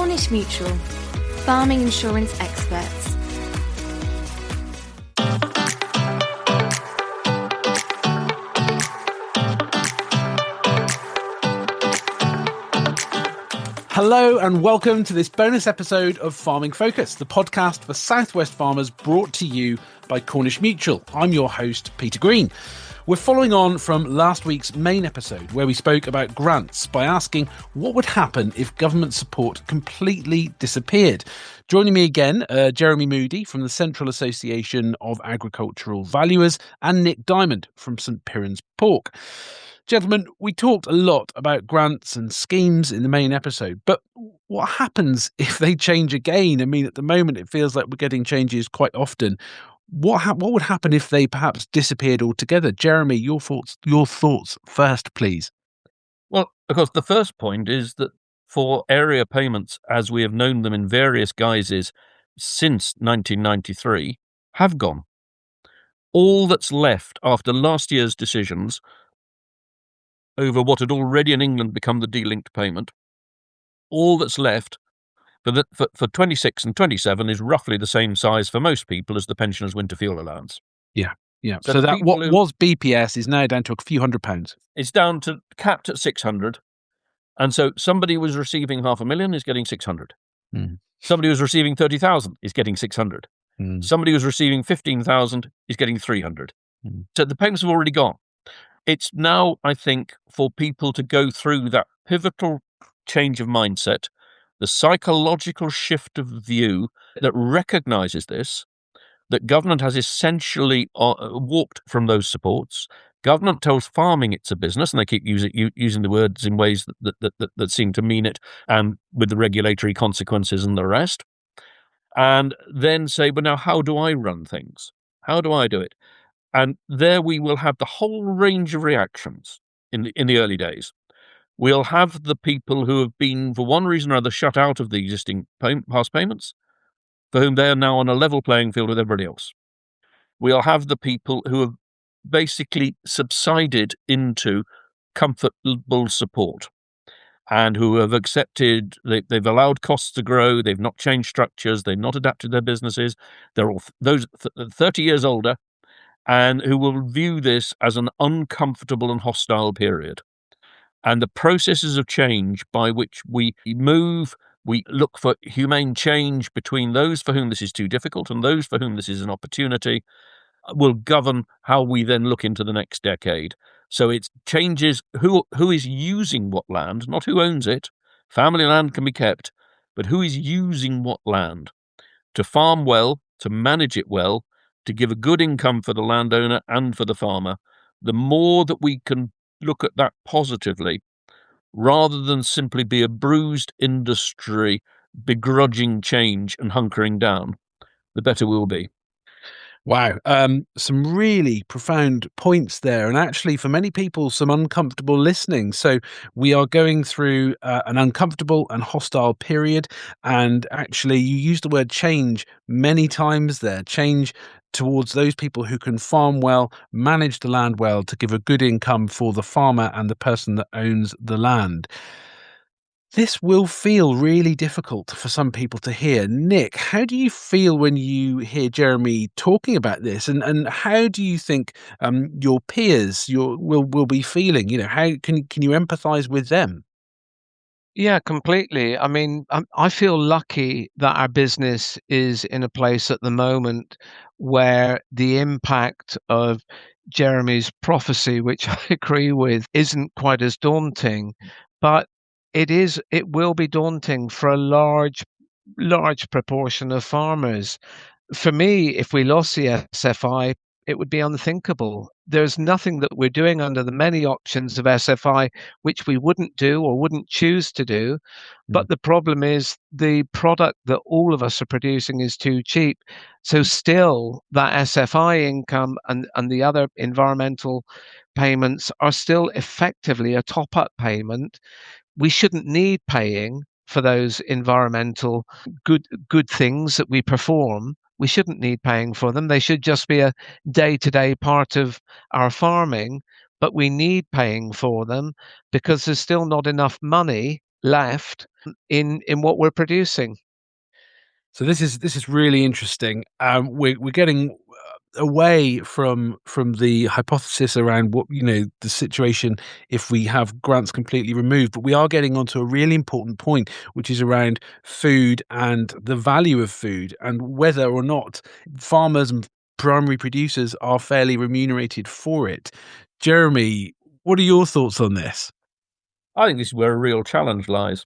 Cornish Mutual, farming insurance experts. Hello and welcome to this bonus episode of Farming Focus, the podcast for Southwest farmers brought to you by Cornish Mutual. I'm your host, Peter Green. We're following on from last week's main episode where we spoke about grants by asking what would happen if government support completely disappeared. Joining me again, Jeremy Moody from the Central Association of Agricultural Valuers and Nick Dymond from St Piran's Pork. Gentlemen, we talked a lot about grants and schemes in the main episode, but what happens if they change again? I mean, at the moment, it feels like we're getting changes quite often. What would happen if they perhaps disappeared altogether? Jeremy, your thoughts first, please. Well, of course, the first point is that for area payments, as we have known them in various guises since 1993, have gone. All that's left after last year's decisions over what had already in England become the de-linked payment, all that's left for 26 and 27 is roughly the same size for most people as the pensioners' winter fuel allowance. Yeah. So that what was BPS is now down to a few £100s. It's down to capped at 600. And so somebody who was receiving 500,000 is getting 600. Somebody who was receiving 30,000 is getting 600. Somebody who was receiving 15,000 is getting 300. So the payments have already gone. It's now, I think, for people to go through that pivotal change of mindset, the psychological shift of view that recognises this, that government has essentially walked from those supports. Government tells farming it's a business, and they keep using the words in ways that seem to mean it, and with the regulatory consequences and the rest. And then say, but now how do I run things? How do I do it? And there we will have the whole range of reactions in the early days. We'll have the people who have been, for one reason or other, shut out of the existing past payments, for whom they are now on a level playing field with everybody else. We'll have the people who have basically subsided into comfortable support and who have accepted, they've allowed costs to grow, they've not changed structures, they've not adapted their businesses, they're all those 30 years older, and who will view this as an uncomfortable and hostile period. And the processes of change by which we move, we look for humane change between those for whom this is too difficult and those for whom this is an opportunity, will govern how we then look into the next decade. So it changes who is using what land, not who owns it. Family land can be kept, but who is using what land to farm well, to manage it well, to give a good income for the landowner and for the farmer. The more that we can look at that positively, rather than simply be a bruised industry begrudging change and hunkering down, the better we will be. Wow. Some really profound points there. And actually, for many people, some uncomfortable listening. So we are going through an uncomfortable and hostile period. And actually, you used the word change many times there. Change towards those people who can farm well, manage the land well, to give a good income for the farmer and the person that owns the land. This will feel really difficult for some people to hear. Nick, how do you feel when you hear Jeremy talking about this, and how do you think your peers will be feeling? You know, how can you empathise with them? Yeah, completely. I mean, I feel lucky that our business is in a place at the moment where the impact of Jeremy's prophecy, which I agree with, isn't quite as daunting, but it will be daunting for a large proportion of farmers. For me, if we lost the SFI, it would be unthinkable. There's nothing that we're doing under the many options of SFI which we wouldn't do or wouldn't choose to do. But the problem is the product that all of us are producing is too cheap. So still that SFI income and the other environmental payments are still effectively a top-up payment. We shouldn't need paying for those environmental good things that we perform. We shouldn't need paying for them. They should just be a day-to-day part of our farming, but we need paying for them because there's still not enough money left in what we're producing. So this is really interesting. We're getting away from the hypothesis around what, the situation if we have grants completely removed, but we are getting onto a really important point, which is around food and the value of food and whether or not farmers and primary producers are fairly remunerated for it. Jeremy, what are your thoughts on this? I think this is where a real challenge lies.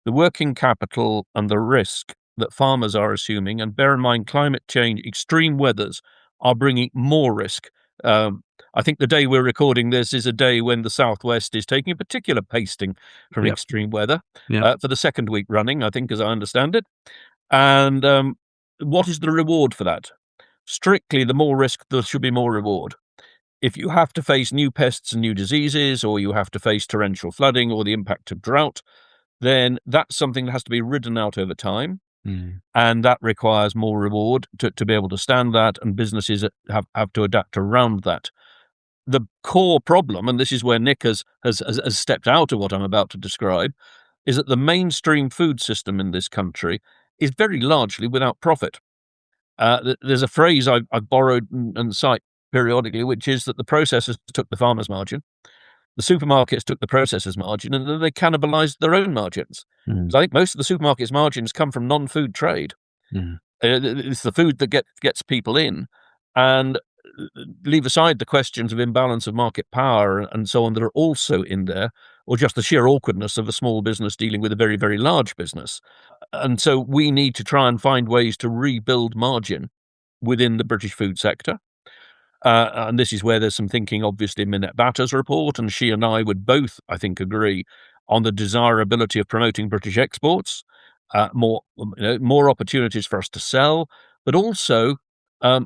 The working capital and the risk that farmers are assuming, and bear in mind climate change, extreme weathers are bringing more risk. I think the day we're recording this is a day when the Southwest is taking a particular pasting from extreme weather for the second week running, I think, as I understand it. And what is the reward for that? Strictly, the more risk, there should be more reward. If you have to face new pests and new diseases, or you have to face torrential flooding or the impact of drought, then that's something that has to be ridden out over time. And that requires more reward to be able to stand that, and businesses have to adapt around that. The core problem, and this is where Nick has stepped out of what I'm about to describe, is that the mainstream food system in this country is very largely without profit. There's a phrase I've borrowed and cite periodically, which is that the processors took the farmer's margin, the supermarkets took the processors' margin, and then they cannibalized their own margins. So I think most of the supermarkets' margins come from non-food trade. It's the food that gets people in, and leave aside the questions of imbalance of market power and so on that are also in there, or just the sheer awkwardness of a small business dealing with a very, very large business. And so we need to try and find ways to rebuild margin within the British food sector. And this is where there's some thinking, obviously, in Minette Batter's report, and she and I would both, I think, agree on the desirability of promoting British exports, more opportunities for us to sell, but also,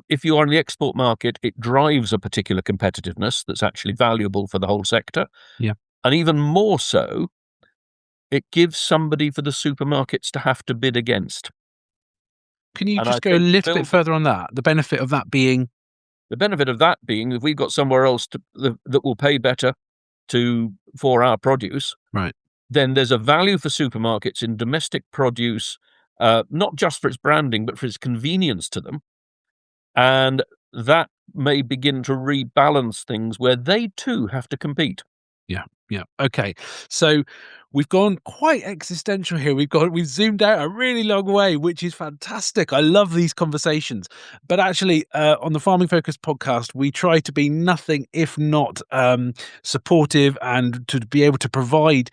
if you are in the export market, it drives a particular competitiveness that's actually valuable for the whole sector. And even more so, it gives somebody for the supermarkets to have to bid against. Can you just go a little bit further on that? The benefit of that being? The benefit of that being if we've got somewhere else that will pay better for our produce, right, then there's a value for supermarkets in domestic produce, not just for its branding, but for its convenience to them. And that may begin to rebalance things where they too have to compete. Yeah. Okay. So we've gone quite existential here. We've zoomed out a really long way, which is fantastic. I love these conversations. But actually, on the Farming Focus podcast, we try to be nothing if not supportive and to be able to provide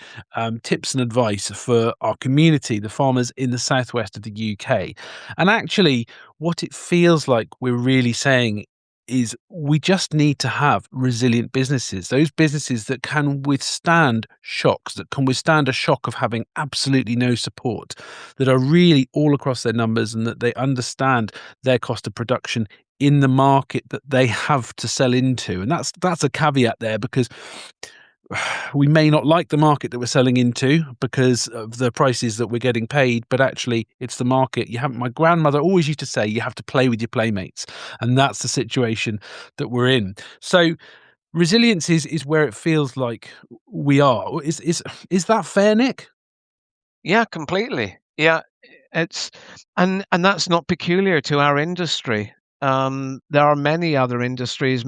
tips and advice for our community, the farmers in the southwest of the UK. And actually, what it feels like we're really saying is we just need to have resilient businesses, those businesses that can withstand shocks, that can withstand a shock of having absolutely no support, that are really all across their numbers, and that they understand their cost of production in the market that they have to sell into. And that's a caveat there, because we may not like the market that we're selling into because of the prices that we're getting paid, but actually it's the market. My grandmother always used to say, you have to play with your playmates. And that's the situation that we're in. So resilience is where it feels like we are. Is that fair, Nick? Yeah, completely. Yeah, and that's not peculiar to our industry. There are many other industries,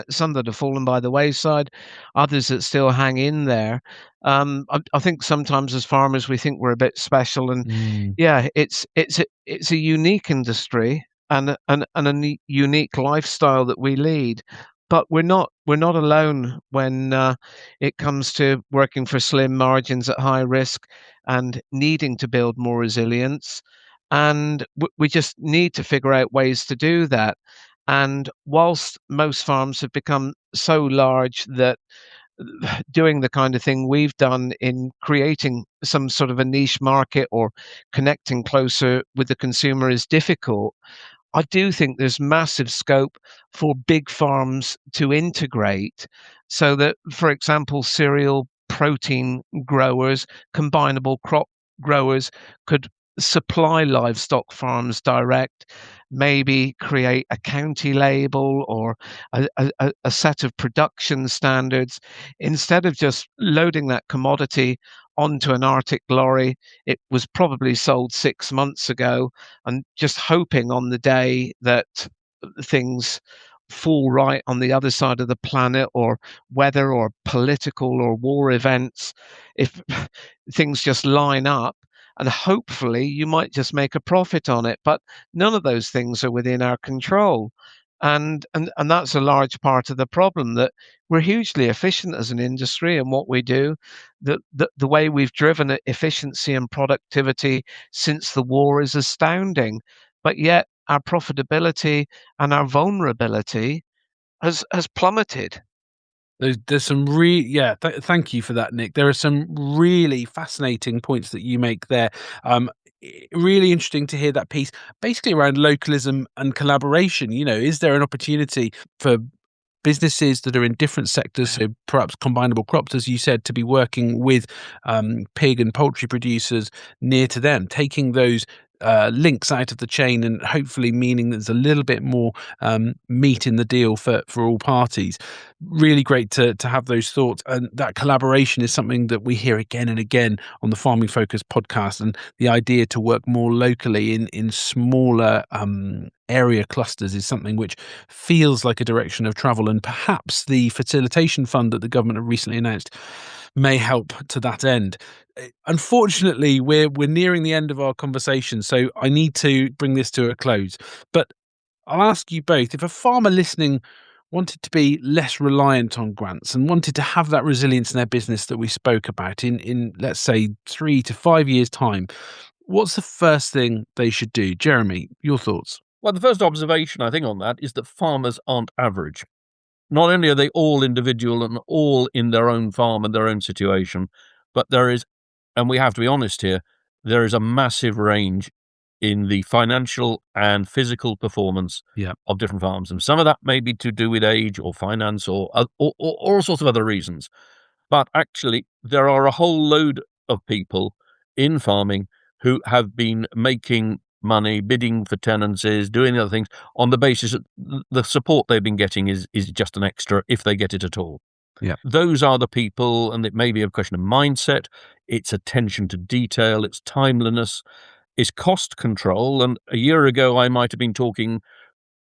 some that have fallen by the wayside, others that still hang in there. I think sometimes as farmers we think we're a bit special, and yeah, it's a unique industry and a unique lifestyle that we lead. But we're not alone when it comes to working for slim margins at high risk and needing to build more resilience. And we just need to figure out ways to do that. And whilst most farms have become so large that doing the kind of thing we've done in creating some sort of a niche market or connecting closer with the consumer is difficult, I do think there's massive scope for big farms to integrate so that, for example, cereal protein growers, combinable crop growers could supply livestock farms direct, maybe create a county label or a set of production standards instead of just loading that commodity onto an Arctic lorry. It was probably sold 6 months ago, and just hoping on the day that things fall right on the other side of the planet, or weather or political or war events, if things just line up, and hopefully you might just make a profit on it. But none of those things are within our control. And that's a large part of the problem, that we're hugely efficient as an industry in what we do. The way we've driven efficiency and productivity since the war is astounding, but yet our profitability and our vulnerability has plummeted. There's some thank you for that, Nick. There are some really fascinating points that you make there. Really interesting to hear that piece, basically around localism and collaboration. Is there an opportunity for businesses that are in different sectors, so perhaps combinable crops, as you said, to be working with pig and poultry producers near to them, taking those links out of the chain, and hopefully meaning there's a little bit more meat in the deal for all parties. Really great to have those thoughts, and that collaboration is something that we hear again and again on the Farming Focus podcast, and the idea to work more locally in smaller area clusters is something which feels like a direction of travel, and perhaps the facilitation fund that the government have recently announced may help to that end. Unfortunately, we're nearing the end of our conversation, so I need to bring this to a close. But I'll ask you both, if a farmer listening wanted to be less reliant on grants and wanted to have that resilience in their business that we spoke about in let's say 3 to 5 years' time, what's the first thing they should do? Jeremy, your thoughts? Well, the first observation, I think, on that is that farmers aren't average. Not only are they all individual and all in their own farm and their own situation, but there is, and we have to be honest here, there is a massive range in the financial and physical performance of different farms. And some of that may be to do with age or finance or all sorts of other reasons. But actually, there are a whole load of people in farming who have been making money, bidding for tenancies, doing other things on the basis that the support they've been getting is just an extra, if they get it at all. Yeah, those are the people, and it may be a question of mindset, it's attention to detail, it's timeliness, it's cost control. And a year ago, I might have been talking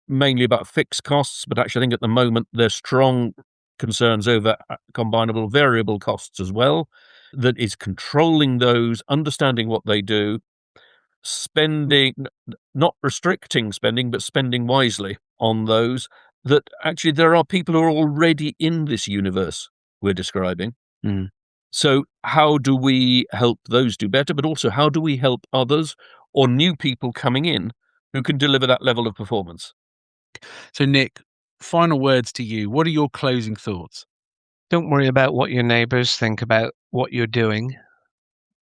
mainly about fixed costs, but actually I think at the moment there's strong concerns over combinable variable costs as well. That is controlling those, understanding what they do, spending, not restricting spending, but spending wisely on those. That actually there are people who are already in this universe we're describing. So how do we help those do better, but also how do we help others or new people coming in who can deliver that level of performance? So, Nick, final words to you. What are your closing thoughts? Don't worry about what your neighbours think about what you're doing,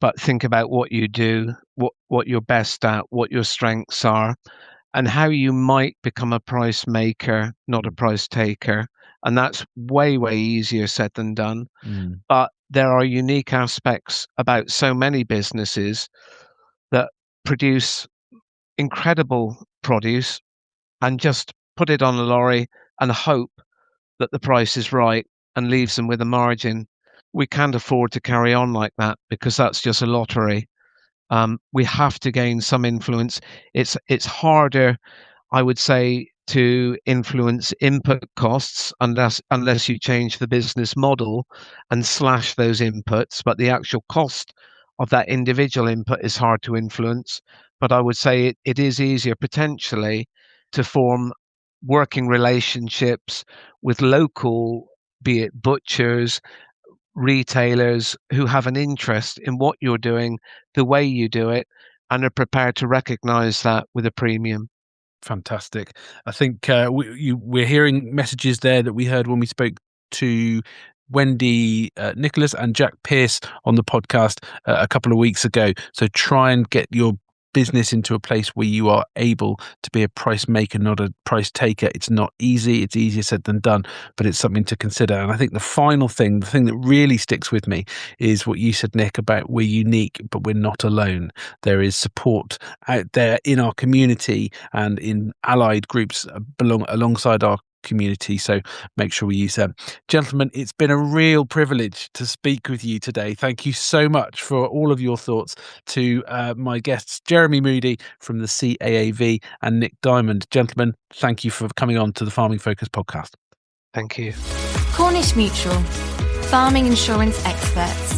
but think about what you do, what you're best at, what your strengths are, and how you might become a price maker, not a price taker. And that's way, way easier said than done. But there are unique aspects about so many businesses that produce incredible produce and just put it on a lorry and hope that the price is right and leaves them with a margin. We can't afford to carry on like that, because that's just a lottery. We have to gain some influence. It's harder, I would say, to influence input costs unless you change the business model and slash those inputs. But the actual cost of that individual input is hard to influence. But I would say it is easier potentially to form working relationships with local, be it butchers, retailers, who have an interest in what you're doing, the way you do it, and are prepared to recognize that with a premium. Fantastic. I think we're hearing messages there that we heard when we spoke to Wendy Nicholas and Jack Pierce on the podcast a couple of weeks ago. So try and get your business into a place where you are able to be a price maker, not a price taker. It's not easy. It's easier said than done, but it's something to consider. And I think the final thing, the thing that really sticks with me, is what you said, Nick, about we're unique, but we're not alone. There is support out there in our community and in allied groups alongside our community. So make sure we use them. Gentlemen, it's been a real privilege to speak with you today. Thank you so much for all of your thoughts. To my guests, Jeremy Moody from the CAAV and Nick Dymond. Gentlemen, thank you for coming on to the Farming Focus podcast. Thank you. Cornish Mutual, farming insurance experts.